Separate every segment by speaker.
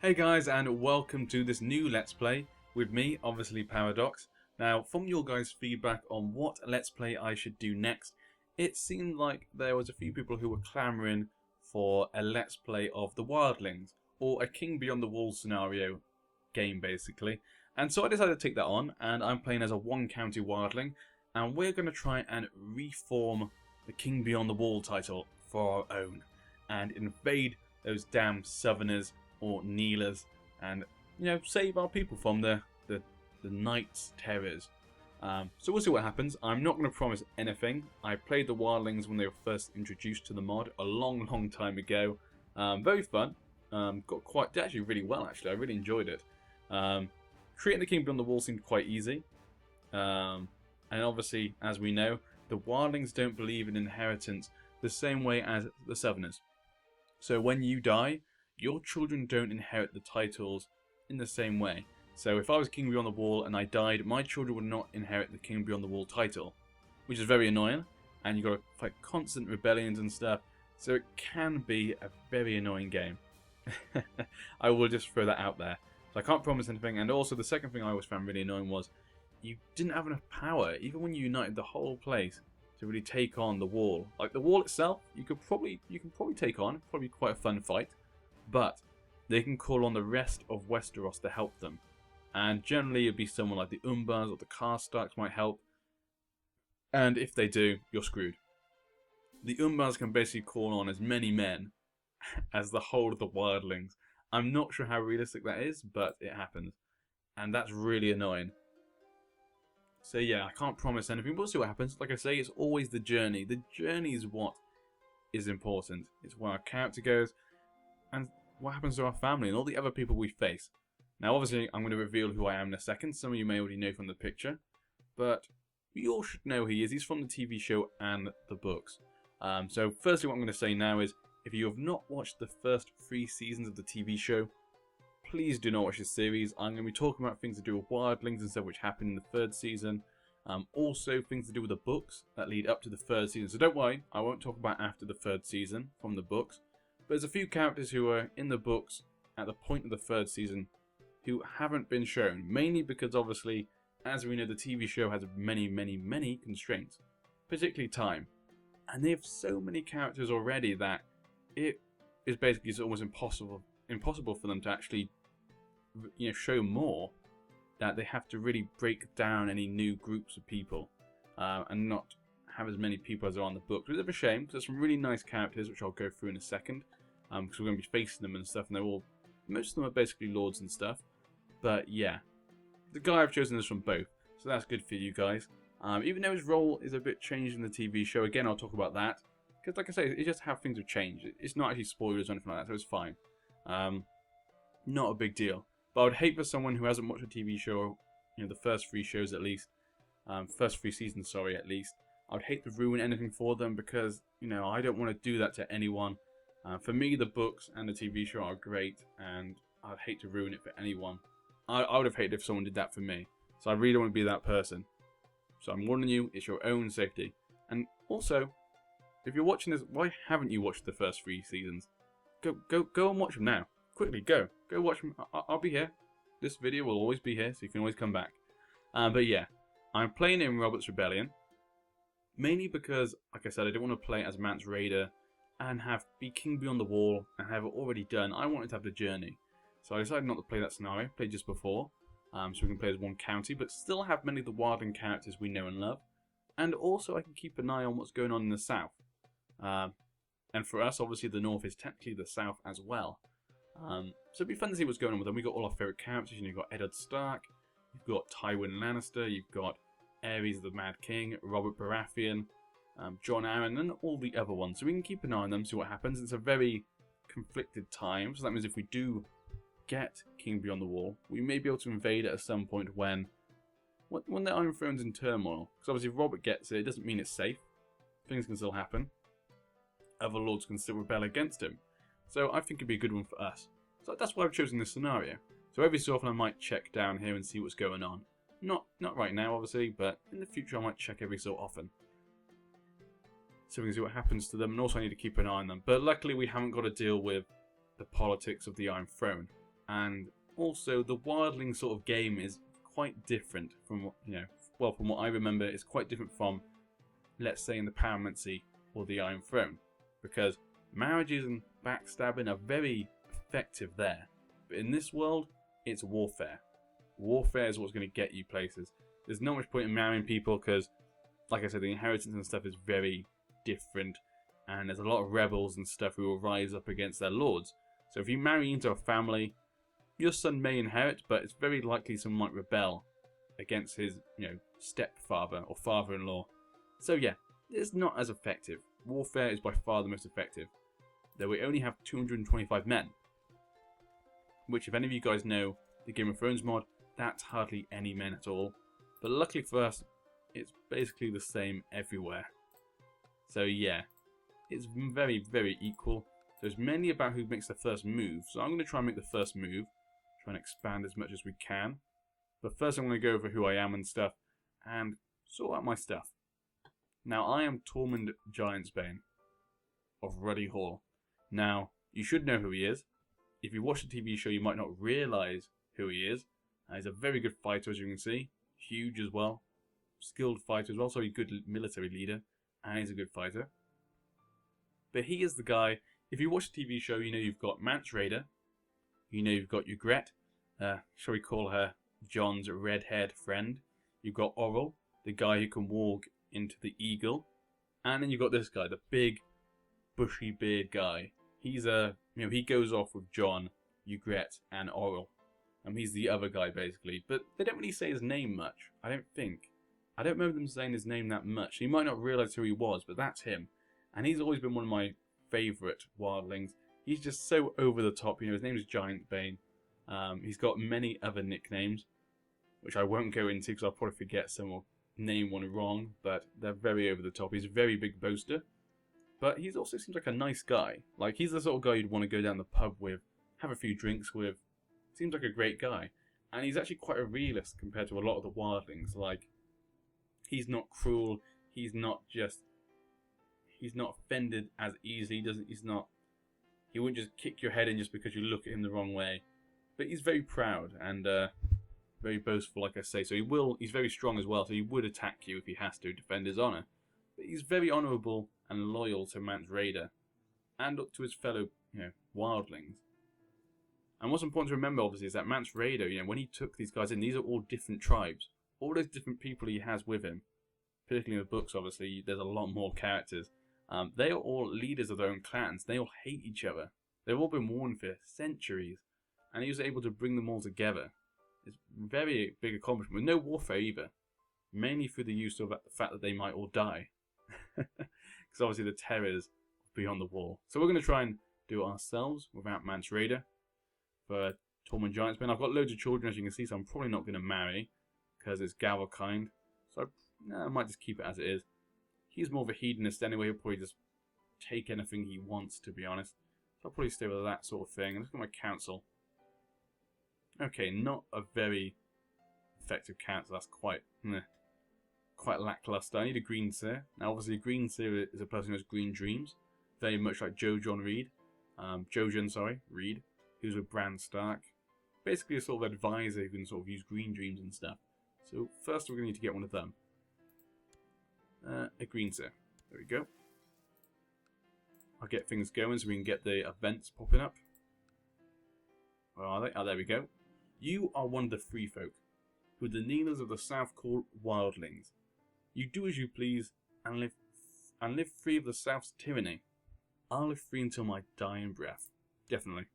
Speaker 1: Hey guys, and welcome to this new Let's Play with me, obviously Paradox. Now, from your guys' feedback on what Let's Play I should do next, it seemed like there was a few people who were clamouring for a Let's Play of the Wildlings, or a King Beyond the Wall scenario game, basically. And so I decided to take that on, and I'm playing as a one-county Wildling, and we're going to try and reform the King Beyond the Wall title for our own, and invade those damn Southerners or kneelers, and save our people from the Knight's terrors. So we'll see what happens. I'm not going to promise anything. I played the Wildlings when they were first introduced to the mod a long time ago. Very fun. Did actually really well. Actually, I really enjoyed it. Creating the King Beyond the Wall seemed quite easy. And obviously, as we know, the Wildlings don't believe in inheritance the same way as the Southerners. So when you die, your children don't inherit the titles in the same way. So if I was King Beyond the Wall and I died, my children would not inherit the King Beyond the Wall title, which is very annoying, and you've got to fight constant rebellions and stuff, so it can be a very annoying game. I will just throw that out there. So I can't promise anything, and also the second thing I always found really annoying was you didn't have enough power, even when you united the whole place, to really take on the wall. Like the wall itself, you can probably take on, probably quite a fun fight. But they can call on the rest of Westeros to help them. And generally it'd be someone like the Umbars or the Karstarks might help. And if they do, you're screwed. The Umbars can basically call on as many men as the whole of the Wildlings. I'm not sure how realistic that is, but it happens. And that's really annoying. So yeah, I can't promise anything, but we'll see what happens. Like I say, it's always the journey. The journey is what is important. It's where our character goes, and what happens to our family and all the other people we face. Now obviously I'm going to reveal who I am in a second. Some of you may already know from the picture, but we all should know who he is. He's from the TV show and the books. So firstly what I'm going to say now is, if you have not watched the first 3 seasons of the TV show, please do not watch this series. I'm going to be talking about things to do with Wildlings and stuff which happened in the 3rd season. Also things to do with the books that lead up to the 3rd season. So don't worry, I won't talk about after the 3rd season from the books. But there's a few characters who are in the books at the point of the 3rd season who haven't been shown. Mainly because obviously, as we know, the TV show has many constraints. Particularly time. And they have so many characters already that it is basically almost impossible for them to actually show more. That they have to really break down any new groups of people. And not have as many people as are on the books. Which is a shame, because there's some really nice characters which I'll go through in a second. Because we're going to be facing them and stuff, and most of them are basically lords and stuff. But yeah, the guy I've chosen is from both, so that's good for you guys. Even though his role is a bit changed in the TV show, again I'll talk about that. Because like I say, it's just how things have changed. It's not actually spoilers or anything like that, so it's fine. Not a big deal. But I would hate for someone who hasn't watched a TV show, the first 3 shows at least, first 3 seasons, sorry, at least. I would hate to ruin anything for them because, I don't want to do that to anyone. For me, the books and the TV show are great, and I'd hate to ruin it for anyone. I would have hated if someone did that for me, so I really don't want to be that person. So I'm warning you, it's your own safety. And also, if you're watching this, why haven't you watched the first 3 seasons? Go and watch them now. Quickly, go watch them. I'll be here. This video will always be here, so you can always come back. But yeah, I'm playing in Robert's Rebellion, mainly because, like I said, I don't want to play as Mance Rayder and be King Beyond the Wall and have it already done. I wanted to have the journey. So I decided not to play that scenario, play just before, so we can play as one county, but still have many of the Wildling characters we know and love. And also I can keep an eye on what's going on in the south. And for us, obviously the north is technically the south as well. So it'd be fun to see what's going on with them. We've got all our favourite characters. You've got Eddard Stark, you've got Tywin Lannister, you've got Aerys the Mad King, Robert Baratheon, Jon Arryn, and all the other ones. So we can keep an eye on them, see what happens. It's a very conflicted time, so that means if we do get King Beyond the Wall, we may be able to invade it at some point when the Iron Throne's in turmoil. Because obviously if Robert gets it, it doesn't mean it's safe. Things can still happen. Other lords can still rebel against him. So I think it'd be a good one for us. So that's why I've chosen this scenario. So every so often I might check down here and see what's going on. Not right now, obviously, but in the future I might check every so often. So we can see what happens to them, and also I need to keep an eye on them. But luckily we haven't got to deal with the politics of the Iron Throne. and also the Wildling sort of game is quite different from what, well, from what I remember, it's quite different from, let's say, in the Paramancy or the Iron Throne, because marriages and backstabbing are very effective there, but in this world, it's warfare. Warfare is what's going to get you places. There's not much point in marrying people because, like I said, the inheritance and stuff is very different, and there's a lot of rebels and stuff who will rise up against their lords. So if you marry into a family, your son may inherit, but it's very likely someone might rebel against his, stepfather or father-in-law. So yeah, it's not as effective. Warfare is by far the most effective, though we only have 225 men, which, if any of you guys know the Game of Thrones mod, that's hardly any men at all. But luckily for us, it's basically the same everywhere. So yeah, it's very, very equal. So it's mainly about who makes the first move. So I'm going to try and make the first move, try and expand as much as we can. But first I'm going to go over who I am and stuff, and sort out my stuff. Now, I am Tormund Giantsbane of Ruddy Hall. Now, you should know who he is. If you watch the TV show, you might not realise who he is. He's a very good fighter, as you can see. Huge as well. Skilled fighter as well, so he's a good military leader. And he's a good fighter. But he is the guy, if you watch the TV show, you know you've got Mance Rayder. You know you've got Ygritte. Shall we call her Jon's red-haired friend. You've got Orrel, the guy who can walk into the eagle. And then you've got this guy, the big, bushy beard guy. He's he goes off with Jon, Ygritte, and Orrel. He's the other guy, basically. But they don't really say his name much, I don't think. I don't remember them saying his name that much. You might not realise who he was, but that's him. And he's always been one of my favourite wildlings. He's just so over the top. His name is Giantsbane. He's got many other nicknames, which I won't go into because I'll probably forget some or name one wrong, but they're very over the top. He's a very big boaster, but he also seems like a nice guy. Like, he's the sort of guy you'd want to go down the pub with, have a few drinks with. Seems like a great guy. And he's actually quite a realist compared to a lot of the wildlings. Like, he's not cruel, he's not offended as easily, he wouldn't just kick your head in just because you look at him the wrong way. But he's very proud and very boastful, like I say. So he's very strong as well, so he would attack you if he has to defend his honour. But he's very honourable and loyal to Mance Rayder and up to his fellow, wildlings. And what's important to remember, obviously, is that Mance Rayder, when he took these guys in, these are all different tribes. All those different people he has with him, particularly in the books, obviously, there's a lot more characters. They are all leaders of their own clans. They all hate each other. They've all been warned for centuries. And he was able to bring them all together. It's a very big accomplishment. With no warfare either. Mainly through the use of the fact that they might all die. Because obviously the terrors beyond the wall. So we're going to try and do it ourselves without Mance Rayder. For Tormund Giantsbane. I've got loads of children, as you can see, so I'm probably not going to marry. Because it's Galvakind. So I might just keep it as it is. He's more of a hedonist anyway. He'll probably just take anything he wants, to be honest. So I'll probably stay with that sort of thing. And look at my council. Okay, not a very effective council. That's quite lackluster. I need a green seer. Now, obviously, a green seer is a person who has green dreams. Very much like Jojen Reed. Reed. Who's with Bran Stark. Basically a sort of advisor who can sort of use green dreams and stuff. So first we're going to need to get one of them. A green seer. There we go. I'll get things going so we can get the events popping up. Where are they? Oh, there we go. You are one of the free folk, who the kneelers of the south call wildlings. You do as you please and live free of the south's tyranny. I'll live free until my dying breath. Definitely.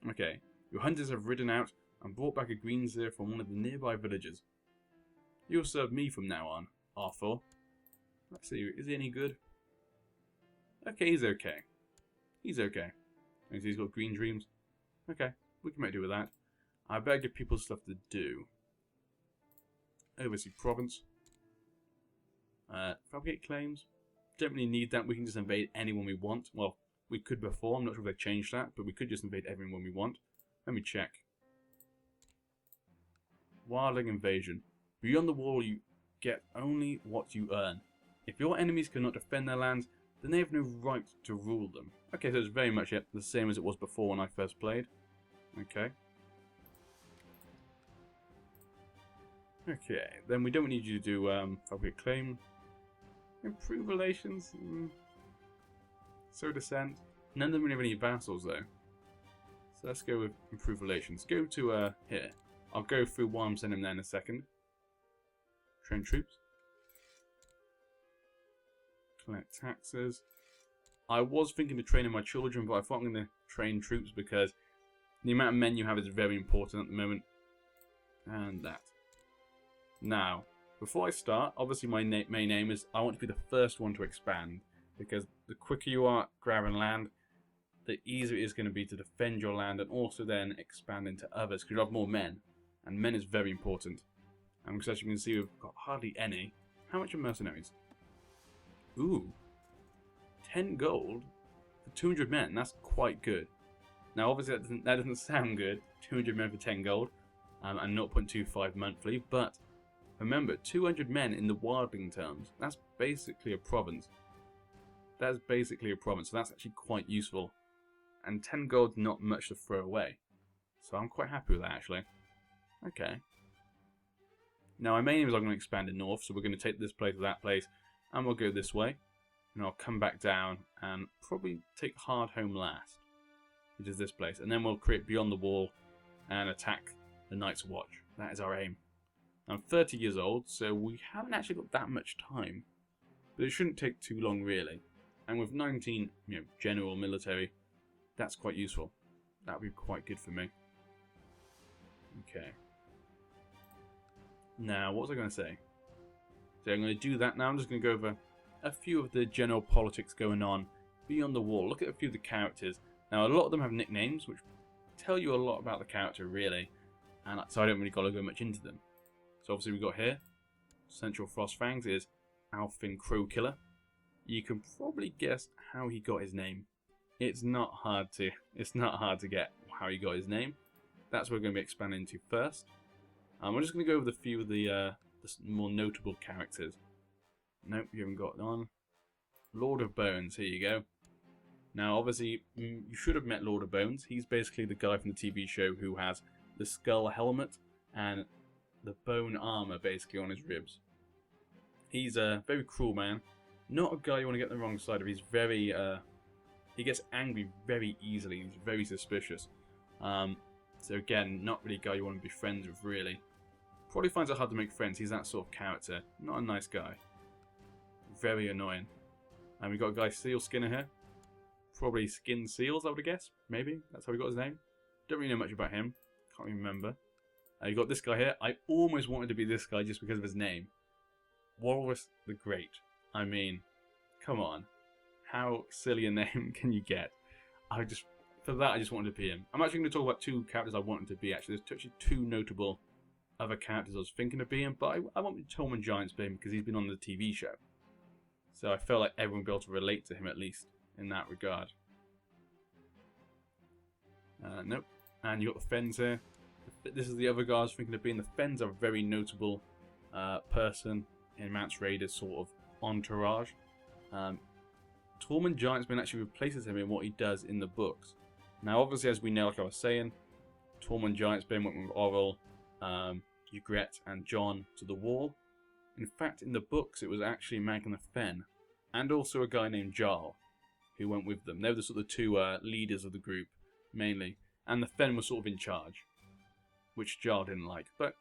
Speaker 1: Okay. Your hunters have ridden out and brought back a green seer from one of the nearby villages. You'll serve me from now on, Arthur. Let's see, is he any good? Okay, he's okay. He's okay. He's got green dreams. Okay, we can make do with that. I better give people stuff to do. Oversee province. Fabricate claims. Don't really need that. We can just invade anyone we want. Well, we could before. I'm not sure if they changed that, but we could just invade everyone we want. Let me check. Wildling invasion. Beyond the wall, you get only what you earn. If your enemies cannot defend their lands, then they have no right to rule them. Okay, so it's very much the same as it was before when I first played. Okay. Okay, then we don't need you to do public claim. Improve relations. So descent. None of them really have any vassals though. So let's go with improve relations. Go to here. I'll go through why I'm sending them there in a second. Train troops. Collect taxes. I was thinking of training my children, but I thought I'm going to train troops because the amount of men you have is very important at the moment. And that. Now, before I start, obviously my main aim is I want to be the first one to expand. Because the quicker you are grabbing land, the easier it is going to be to defend your land and also then expand into others. Because you have more men. And men is very important. And because as you can see, we've got hardly any. How much are mercenaries? Ooh. 10 gold for 200 men. That's quite good. Now, obviously, that doesn't sound good. 200 men for 10 gold. And 0.25 monthly. But remember, 200 men in the Wildling terms. That's basically a province. That's basically a province. So that's actually quite useful. And 10 gold's not much to throw away. So I'm quite happy with that, actually. Okay. Now, my main aim is I'm going to expand in north. So we're going to take this place to that place. And we'll go this way. And I'll come back down and probably take Hardhome last, which is this place. And then we'll create Beyond the Wall and attack the Night's Watch. That is our aim. I'm 30 years old, so we haven't actually got that much time. But it shouldn't take too long, really. And with 19, general military, that's quite useful. That would be quite good for me. Okay. Now, what was I going to say? So I'm going to do that now. I'm just going to go over a few of the general politics going on beyond the wall. Look at a few of the characters. Now, a lot of them have nicknames, which tell you a lot about the character, really. And so I don't really got to go much into them. So obviously we've got here, Central Frostfangs is Alfin Crowkiller. You can probably guess how he got his name. It's not hard to get how he got his name. That's what we're going to be expanding into first. We're just going to go over a few of the more notable characters. Nope, you haven't got on. Lord of Bones, here you go. Now, obviously, you should have met Lord of Bones. He's basically the guy from the TV show who has the skull helmet and the bone armor basically on his ribs. He's a very cruel man. Not a guy you want to get on the wrong side of. He's very, he gets angry very easily. He's very suspicious. So again, not really a guy you want to be friends with, really. Probably finds it hard to make friends. He's that sort of character. Not a nice guy. Very annoying. And we've got a guy Sealskin here. Probably Skin Seals, I would guess. Maybe. That's how he got his name. Don't really know much about him. Can't even remember. You got this guy here. I almost wanted to be this guy just because of his name. Walrus the Great. I mean, come on. How silly a name can you get? For that, I just wanted to be him. I'm actually going to talk about two characters I wanted to be, actually. There's actually two notable other characters I was thinking of being, but I wanted Tormund Giantsbane because he's been on the TV show. So I felt like everyone would be able to relate to him, at least, in that regard. Nope. And you got the Fens here. This is the other guy I was thinking of being. The Fens are a very notable person in Mance Raider's sort of entourage. Tormund Giantsbane actually replaces him in what he does in the books. Now, obviously, as we know, like I was saying, Tormund Giantsbane went with Orrel, Ygritte, and Jon to the wall. In fact, in the books, it was actually Magnus the Fen, and also a guy named Jarl, who went with them. They were the sort of two leaders of the group, mainly. And the Fen was sort of in charge, which Jarl didn't like. But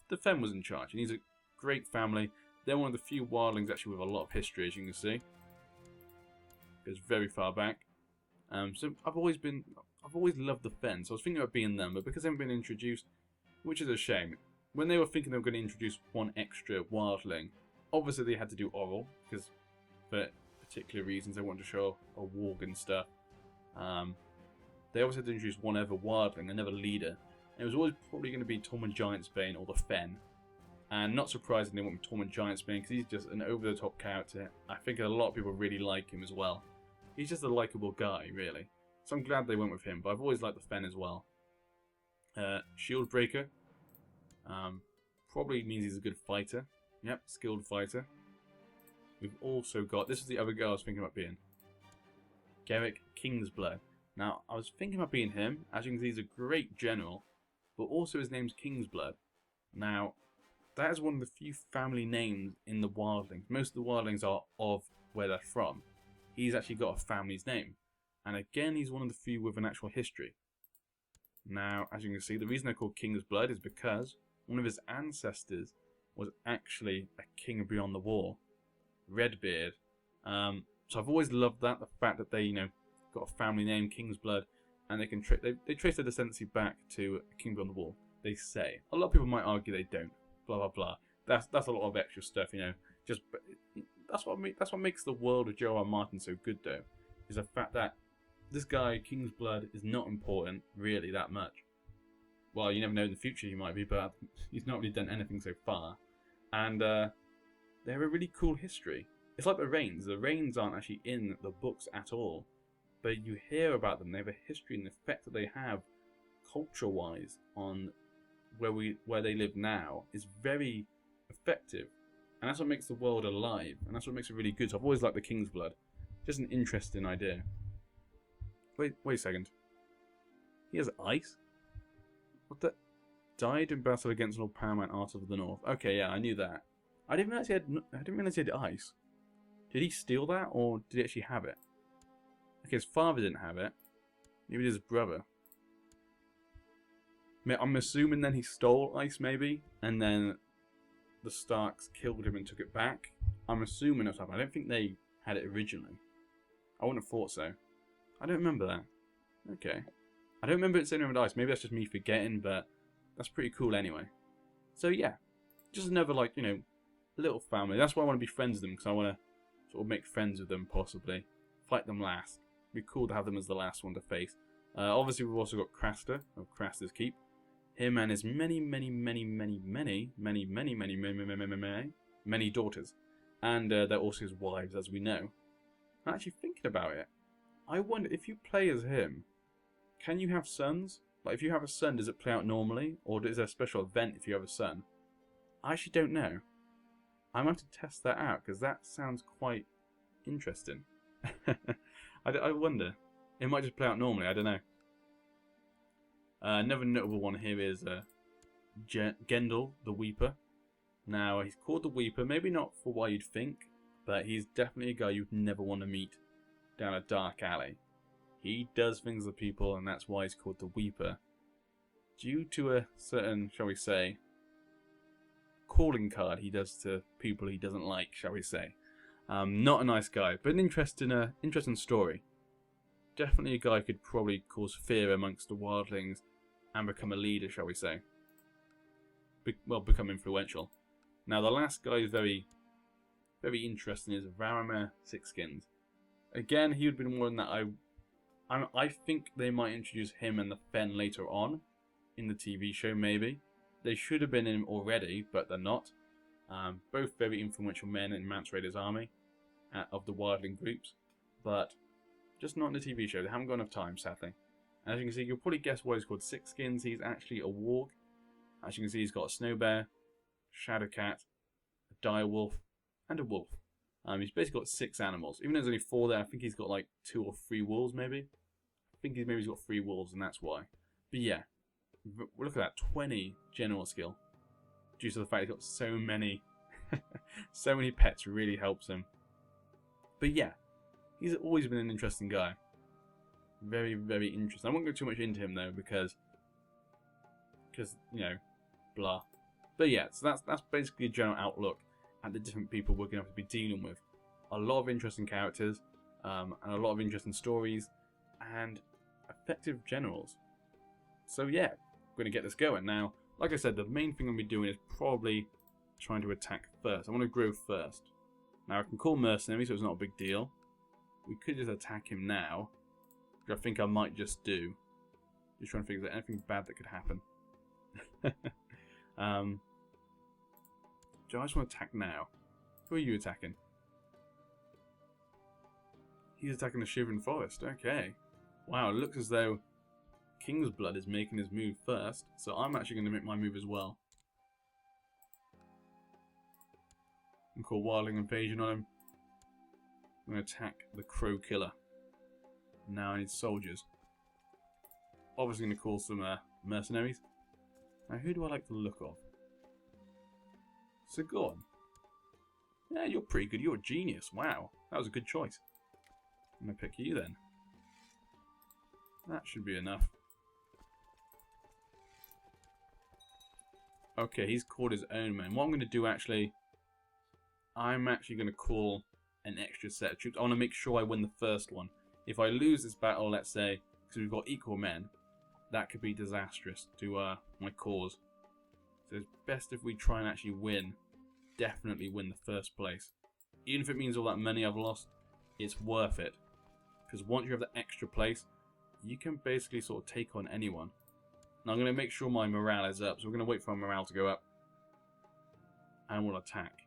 Speaker 1: the Fen was in charge, and he's a great family. They're one of the few wildlings actually with a lot of history, as you can see. Goes very far back. So I've always loved the Fen, so I was thinking about being them, but because they haven't been introduced, which is a shame. When they were thinking they were going to introduce one extra wildling, obviously they had to do Orrel, because for particular reasons they wanted to show a warg and stuff. They obviously had to introduce one other wildling, another leader. And it was always probably going to be Tormund Giantsbane or the Fen. And not surprisingly, they went with Tormund Giantsbane because he's just an over-the-top character. I think a lot of people really like him as well. He's just a likeable guy, really. So I'm glad they went with him, but I've always liked the Fen as well. Shieldbreaker. Probably means he's a good fighter. Yep, skilled fighter. We've also got... This is the other guy I was thinking about being. Garrick Kingsblood. Now, I was thinking about being him. As you can see, he's a great general, but also his name's Kingsblood. Now, that is one of the few family names in the Wildlings. Most of the Wildlings are of where they're from. He's actually got a family's name. And again, he's one of the few with an actual history. Now, as you can see, the reason they're called King's Blood is because one of his ancestors was actually a king beyond the wall, Redbeard. So I've always loved that, the fact that they, got a family name, King's Blood, and they can they trace their descendancy back to a king beyond the wall. They say. A lot of people might argue they don't. Blah blah blah. That's a lot of extra stuff, Just that's what makes the world of Joe R. Martin so good, though, is the fact that this guy King's Blood is not important really that much. Well, you never know in the future he might be, but he's not really done anything so far, and they have a really cool history. It's like the Rains. The Rains aren't actually in the books at all, but you hear about them. They have a history and the effect that they have, culture-wise, on where they live now is very effective, and that's what makes the world alive, and that's what makes it really good. So I've always liked the King's Blood. Just an interesting idea. Wait a second. He has ice? What the? Died in battle against Lord Paramount Arthur of the North. Okay, yeah, I knew that. I didn't realize he had ice. Did he steal that, or did he actually have it? Okay, his father didn't have it. Maybe it was his brother. I'm assuming then he stole ice, maybe, and then the Starks killed him and took it back. I'm assuming that's happened. I don't think they had it originally. I wouldn't have thought so. I don't remember that. Okay. I don't remember it saying with ice. Maybe that's just me forgetting, but that's pretty cool anyway. So yeah, just another, little family. That's why I want to be friends with them, because I want to sort of make friends with them, possibly. Fight them last. It'd be cool to have them as the last one to face. Obviously, we've also got Craster, of Craster's Keep. Him and his many daughters. And they're also his wives, as we know. I'm actually thinking about it. I wonder, if you play as him, can you have sons? Like, if you have a son, does it play out normally? Or is there a special event if you have a son? I actually don't know. I might have to test that out, because that sounds quite interesting. I wonder. It might just play out normally, I don't know. Another notable one here is Gendel, the Weeper. Now, he's called the Weeper, maybe not for what you'd think, but he's definitely a guy you'd never want to meet down a dark alley. He does things to people, and that's why he's called the Weeper. Due to a certain, shall we say, calling card he does to people he doesn't like, shall we say. Not a nice guy, but an interesting story. Definitely a guy who could probably cause fear amongst the Wildlings and become a leader, shall we say. Become influential. Now, the last guy is very interesting, is Varamir Sixskins. Again, he would be more than that. I think they might introduce him and the Fen later on in the TV show, maybe. They should have been in him already, but they're not. Both very influential men in Mance Rayder's army of the Wildling groups, but just not in the TV show. They haven't got enough time, sadly. And as you can see, you'll probably guess why he's called Sixskins. He's actually a warg. As you can see, he's got a snow bear, shadow cat, a direwolf, and a wolf. He's basically got 6 animals. Even though there's only 4 there, I think he's got like 2 or 3 wolves, maybe. I think he's got 3 wolves, and that's why. But yeah, look at that, 20 general skill. Due to the fact he's got so many, so many pets, really helps him. But yeah, he's always been an interesting guy. Very, very interesting. I won't go too much into him though, because blah. But yeah, so that's basically a general outlook at the different people we're going to have to be dealing with. A lot of interesting characters, and a lot of interesting stories, and effective generals. So yeah, we're going to get this going. Now, like I said, the main thing I'm going to be doing is probably trying to attack first. I want to grow first. Now, I can call mercenary, so it's not a big deal. We could just attack him now, which I think I might just do. Just trying to figure out anything bad that could happen. Do I just want to attack now? Who are you attacking? He's attacking the Shivering Forest. Okay. Wow, it looks as though King's Blood is making his move first, so I'm actually going to make my move as well. And call Wildling Invasion on him. I'm going to attack the Crow Killer. Now I need soldiers. Obviously going to call some mercenaries. Now, who do I like the look of? Sigurd. Yeah, you're pretty good. You're a genius. Wow. That was a good choice. I'm going to pick you then. That should be enough. Okay, he's called his own men. What I'm going to do actually, I'm actually going to call an extra set of troops. I want to make sure I win the first one. If I lose this battle, let's say, because we've got equal men, that could be disastrous to my cause. So it's best if we try and actually win. Definitely win the first place. Even if it means all that money I've lost, it's worth it. Because once you have that extra place, you can basically sort of take on anyone. Now I'm going to make sure my morale is up. So we're going to wait for our morale to go up. And we'll attack.